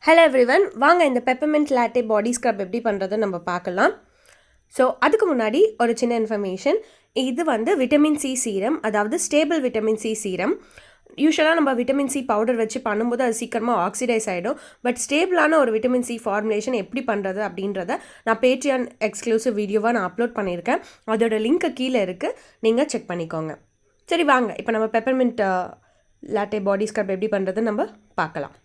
Hello everyone, வாங்க இந்த peppermint latte body scrub எப்படி பண்றதை நம்ம பார்க்கலாம். ஸோ அதுக்கு முன்னாடி ஒரு சின்ன இன்ஃபர்மேஷன். இது வந்து விட்டமின் சி சீரம், அதாவது ஸ்டேபிள் விட்டமின் சி சீரம். யூஸ்வலாக நம்ம விட்டமின் சி பவுடர் வச்சு பண்ணும்போது அது சீக்கிரமாக ஆக்சிடைஸ் ஆகிடும். பட் ஸ்டேபிளான ஒரு விட்டமின் சி ஃபார்முலேஷன் எப்படி பண்ணுறது அப்படின்றத நான் பேட்ரியான் எக்ஸ்க்ளூசிவ் வீடியோவாக நான் அப்லோட் பண்ணியிருக்கேன். அதோட லிங்க்கு கீழே இருக்குது, நீங்கள் செக் பண்ணிக்கோங்க. சரி வாங்க, இப்போ நம்ம பெப்பர்மெண்ட் லாட்டே பாடி ஸ்க்ரப் எப்படி பண்ணுறது நம்ம பார்க்கலாம்.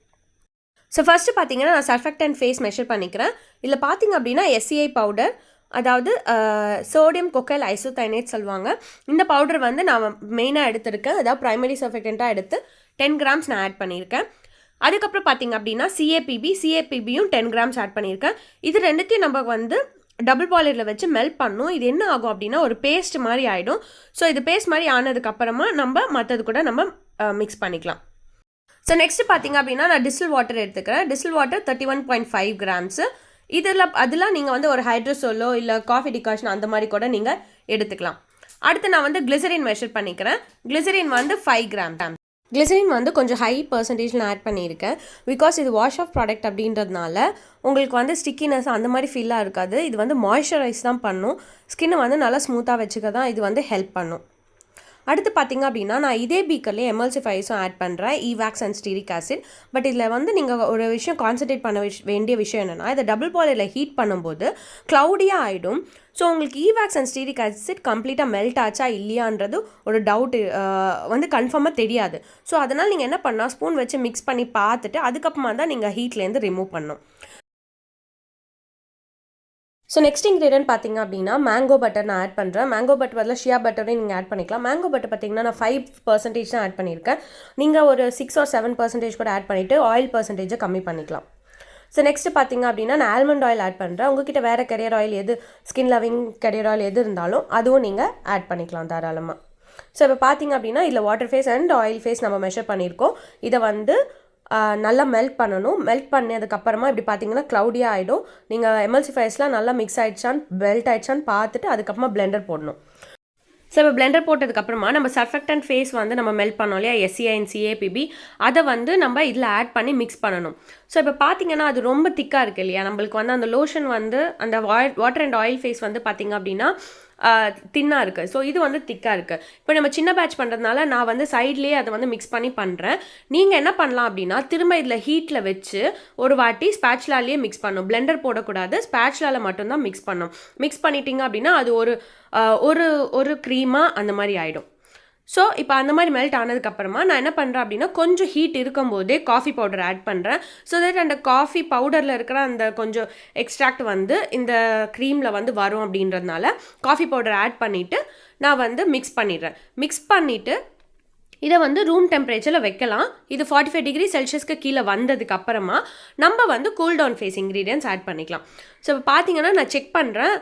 ஸோ ஃபஸ்ட்டு பார்த்தீங்கன்னா நான் சர்ஃபெக்டன்ட் ஃபேஸ் மெஷர் பண்ணிக்கிறேன். இதில் பார்த்தீங்க அப்படின்னா எஸ்சிஐ பவுடர், அதாவது சோடியம் கொக்கைல் ஐசோதைனேட் சொல்லுவாங்க. இந்த பவுடர் வந்து நான் மெயினாக எடுத்திருக்கேன், அதாவது ப்ரைமரி சர்ஃபெக்டண்ட்டாக எடுத்து 10 கிராம்ஸ் நான் ஆட் பண்ணியிருக்கேன். அதுக்கப்புறம் பார்த்தீங்க அப்படின்னா சிஏபிபியும் 10 கிராம்ஸ் ஆட் பண்ணியிருக்கேன். இது ரெண்டுத்தையும் நம்ம வந்து டபுள் பாய்லரில் வச்சு மெல்ட் பண்ணணும். இது என்ன ஆகும் அப்படின்னா ஒரு பேஸ்ட் மாதிரி ஆகிடும். ஸோ இது பேஸ்ட் மாதிரி ஆனதுக்கப்புறமா நம்ம மற்றது கூட நம்ம மிக்ஸ் பண்ணிக்கலாம். ஸோ நெக்ஸ்ட்டு பார்த்தீங்க அப்படின்னா நான் டிஸ்டில் வாட்டர் எடுத்துக்கிறேன். Distil water 31.5 grams. அதெல்லாம் நீங்கள் வந்து ஒரு ஹைட்ரோசோலோ இல்லை காஃபி டிகாஷன் அந்த மாதிரி கூட நீங்கள் எடுத்துக்கலாம். அடுத்து நான் வந்து கிளிசரின் மெஷர் பண்ணிக்கிறேன். கிளிசரின் வந்து 5 கிராம். கிளிசரின் வந்து கொஞ்சம் ஹை பர்சன்டேஜ் நான் ஆட் பண்ணியிருக்கேன். பிகாஸ் இது வாஷ் ஆஃப் ப்ராடக்ட் அப்படின்றதுனால உங்களுக்கு வந்து ஸ்டிக்கினஸ் அந்த மாதிரி ஃபீலாக இருக்காது. இது வந்து மாய்ஸ்சரைஸ் தான் பண்ணும், ஸ்கின்னை வந்து நல்லா ஸ்மூத்தாக வச்சுக்க தான் இது வந்து ஹெல்ப் பண்ணும். அடுத்து பார்த்திங்க அப்படின்னா நான் இதே பீக்கர்லேயே எமல்சிஃபைஸும் ஆட் பண்ணுறேன், ஈவாக்ஸ் அண்ட் ஸ்டீரிக் ஆசிட். பட் இதில் வந்து நீங்கள் ஒரு விஷயம் கான்சன்ட்ரேட் பண்ண வேண்டிய விஷயம் என்னென்னா, இதை டபுள் பாய்லரில் ஹீட் பண்ணும்போது க்ளவுடியாக ஆகிடும். ஸோ உங்களுக்கு ஈவாக்ஸ் அண்ட் ஸ்டீரிக் ஆசிட் கம்ப்ளீட்டாக மெல்ட் ஆச்சா இல்லையான்றது ஒரு டவுட் வந்து கன்ஃபார்மாக தெரியாது. ஸோ அதனால் நீங்கள் என்ன பண்ணால் ஸ்பூன் வச்சு மிக்ஸ் பண்ணி பார்த்துட்டு அதுக்கப்புறமா தான் நீங்கள் ஹீட்லேருந்து ரிமூவ் பண்ணணும். ஸோ நெக்ஸ்ட் இன்க்ரீடியன்ட் பார்த்தீங்க அப்படின்னா மேங்கோ பட்டர் நான் ஆட் பண்ணுறேன். மேங்கோ பட்டர் பதில் ஷியா பட்டரையும் நீங்கள் ஆட் பண்ணிக்கலாம். மேங்கோ பட்டர் பார்த்தீங்கன்னா நான் 5% தான் ஆட் பண்ணியிருக்கேன். நீங்கள் ஒரு 6 or 7% கூட ஆட் பண்ணிவிட்டு ஆயில் பர்சன்டேஜை கம்மி பண்ணிக்கலாம். ஸோ நெக்ஸ்ட்டு பார்த்தீங்க அப்படின்னா நான் ஆல்மண்ட் ஆயில் ஆட் பண்ணுறேன். உங்கள்கிட்ட வேறு கரியர் ஆயில் எது, ஸ்கின் லவிங் கரியர் ஆயில் எது இருந்தாலும் அதுவும் நீங்கள் ஆட் பண்ணிக்கலாம் தாராளமாக. ஸோ இப்போ பார்த்தீங்க அப்படின்னா இதில் water phase and oil phase நம்ம மெஷர் பண்ணியிருக்கோம். இதை வந்து நல்லா மெல்ட் பண்ணணும். மெல்ட் பண்ணதுக்கப்புறமா இப்படி பார்த்தீங்கன்னா க்ளவுடியாக ஆகிடும். நீங்கள் எமல்சிஃபைஸ்லாம் நல்லா மிக்ஸ் ஆகிடுச்சான்னு மெல்ட் ஆகிடுச்சான்னு பார்த்துட்டு அதுக்கப்புறமா பிளெண்டர் போடணும். ஸோ இப்போ பிளெண்டர் போட்டதுக்கப்புறமா நம்ம சர்ஃபெக்டன்ட் ஃபேஸ் வந்து நம்ம மெல்ட் பண்ணோம் இல்லையா, எஸ்சிஐ அண்ட் சிஏபிபி, அதை வந்து நம்ம இதில் ஆட் பண்ணி மிக்ஸ் பண்ணணும். ஸோ இப்போ பார்த்தீங்கன்னா அது ரொம்ப திக்காக இருக்குது இல்லையா, நம்மளுக்கு வந்து அந்த லோஷன் வந்து அந்த வாட்டர் அண்ட் ஆயில் ஃபேஸ் வந்து பார்த்திங்க அப்படின்னா தின்னாக இருக்குது. ஸோ இது வந்து திக்காக இருக்குது. இப்போ நம்ம சின்ன பேட்ச் பண்ணுறதுனால நான் வந்து சைட்லேயே அதை வந்து மிக்ஸ் பண்ணி பண்ணுறேன். நீங்கள் என்ன பண்ணலாம் அப்படின்னா திரும்ப இதில் ஹீட்டில் வச்சு ஒரு வாட்டி ஸ்பேட்ச்லாலேயே மிக்ஸ் பண்ணணும். பிளெண்டர் போடக்கூடாது, ஸ்பேட்ச்லாவில் மட்டும்தான் மிக்ஸ் பண்ணணும். மிக்ஸ் பண்ணிட்டீங்க அப்படின்னா அது ஒரு க்ரீமாக அந்த மாதிரி ஆகிடும். ஸோ இப்போ அந்த மாதிரி மெல்ட் ஆனதுக்கப்புறமா நான் என்ன பண்ணுறேன் அப்படின்னா கொஞ்சம் ஹீட் இருக்கும்போதே காஃபி பவுடர் ஆட் பண்ணுறேன். ஸோ தட் அந்த காஃபி பவுடரில் இருக்கிற அந்த கொஞ்சம் எக்ஸ்ட்ராக்ட் வந்து இந்த க்ரீமில் வந்து வரும் அப்படின்றதுனால காஃபி பவுடர் ஆட் பண்ணிவிட்டு நான் வந்து மிக்ஸ் பண்ணிடுறேன். மிக்ஸ் பண்ணிவிட்டு இதை வந்து ரூம் டெம்பரேச்சரில் வைக்கலாம். இது 45 டிகிரி செல்சியஸ்க்கு கீழே வந்ததுக்கு அப்புறமா நம்ம வந்து cool down phase ingredients add பண்ணிக்கலாம். ஸோ இப்போ பார்த்தீங்கன்னா நான் செக் பண்ணுறேன்,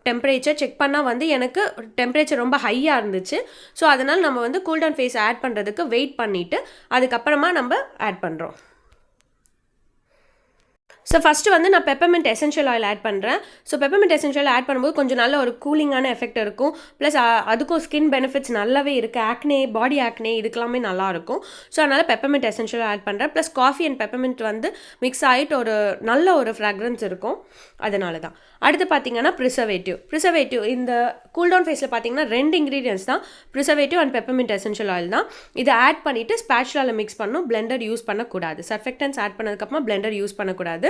டெம்பரேச்சர் செக் பண்ணால் வந்து எனக்கு டெம்பரேச்சர் ரொம்ப ஹையாக இருந்துச்சு. ஸோ அதனால் நம்ம வந்து கூல் டவுன் ஃபேஸ் ஆட் பண்ணுறதுக்கு வெயிட் பண்ணிவிட்டு அதுக்கப்புறமா நம்ம ஆட் பண்ணுறோம். ஸோ ஃபஸ்ட்டு வந்து நான் பெப்பர்மெண்ட் எசென்ஷியல் ஆயில் ஆட் பண்ணுறேன். ஸோ பெப்பர்மெண்ட் எசென்ஷியல் ஆட் பண்ணும்போது கொஞ்சம் நல்ல ஒரு கூலிங்கான எஃபெக்ட் இருக்கும். ப்ளஸ் அதுக்கும் ஸ்கின் பெனிஃபிட்ஸ் நல்லாவே இருக்குது. ஆக்னே, பாடி ஆக்னே இதுக்கெல்லாமே நல்லாயிருக்கும். ஸோ அதனால் பெப்பர்மெண்ட் எசென்ஷியல் ஆட் பண்ணுறேன். ப்ளஸ் காஃபி அண்ட் பெப்பர்மெண்ட் வந்து மிக்ஸ் ஆகிட்டு ஒரு நல்ல ஒரு ஃப்ராக்ரன்ஸ் இருக்கும், அதனால தான். அடுத்து பார்த்தீங்கன்னா ப்ரிசர்வேட்டிவ் இந்த கூல்டவுன் ஃபேஸில் பார்த்தீங்கன்னா 2 இன்க்ரீடியன்ஸ் தான், preservative and peppermint essential oil தான். இதை ஆட் பண்ணிவிட்டு ஸ்பேட்ச்லாவில் மிக்ஸ் பண்ணணும். பிளெண்டர் யூஸ் பண்ணக்கூடாது. சர்ஃபெக்டன்ஸ் ஆட் பண்ணதுக்கப்புறமா பிளெண்டர் யூஸ் பண்ணக்கூடாது.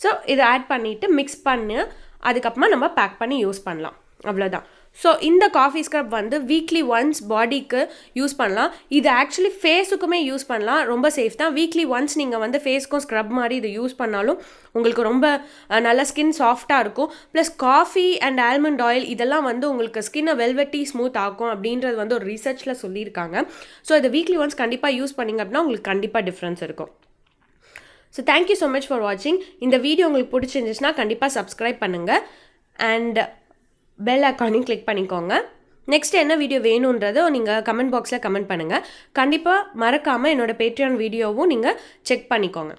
ஸோ இதை ஆட் பண்ணிவிட்டு மிக்ஸ் பண்ணி அதுக்கப்புறமா நம்ம பேக் பண்ணி யூஸ் பண்ணலாம், அவ்வளோதான். ஸோ இந்த காஃபி ஸ்க்ரப் வந்து வீக்லி ஒன்ஸ் பாடிக்கு யூஸ் பண்ணலாம். இது ஆக்சுவலி ஃபேஸுக்குமே யூஸ் பண்ணலாம், ரொம்ப சேஃப் தான். வீக்லி ஒன்ஸ் நீங்கள் வந்து ஃபேஸ்க்கும் ஸ்க்ரப் மாதிரி இது யூஸ் பண்ணாலும் உங்களுக்கு ரொம்ப நல்ல ஸ்கின் சாஃப்டாக இருக்கும். Plus coffee and almond oil இதெல்லாம் வந்து உங்களுக்கு ஸ்கின்னை வெல்வெட்டி ஸ்மூத் ஆகும் அப்படின்றது வந்து ஒரு ரிசர்ச்சில் சொல்லியிருக்காங்க. ஸோ இதை வீக்லி ஒன்ஸ் கண்டிப்பாக யூஸ் பண்ணிங்க அப்படின்னா உங்களுக்கு கண்டிப்பாக டிஃப்ரென்ஸ் இருக்கும். So thank you so much for வாட்சிங். இந்த வீடியோ உங்களுக்கு பிடிச்சிருந்துச்சுன்னா கண்டிப்பாக சப்ஸ்கிரைப் பண்ணுங்கள் அண்ட் பெல் ஐக்கானையும் கிளிக் பண்ணிக்கோங்க. நெக்ஸ்ட் என்ன வீடியோ வேணுன்றதை நீங்கள் கமெண்ட் பாக்ஸில் கமெண்ட் பண்ணுங்கள். கண்டிப்பாக மறக்காமல் என்னோடய பேட்ரியான் வீடியோவும் நீங்கள் செக் பண்ணிக்கோங்க.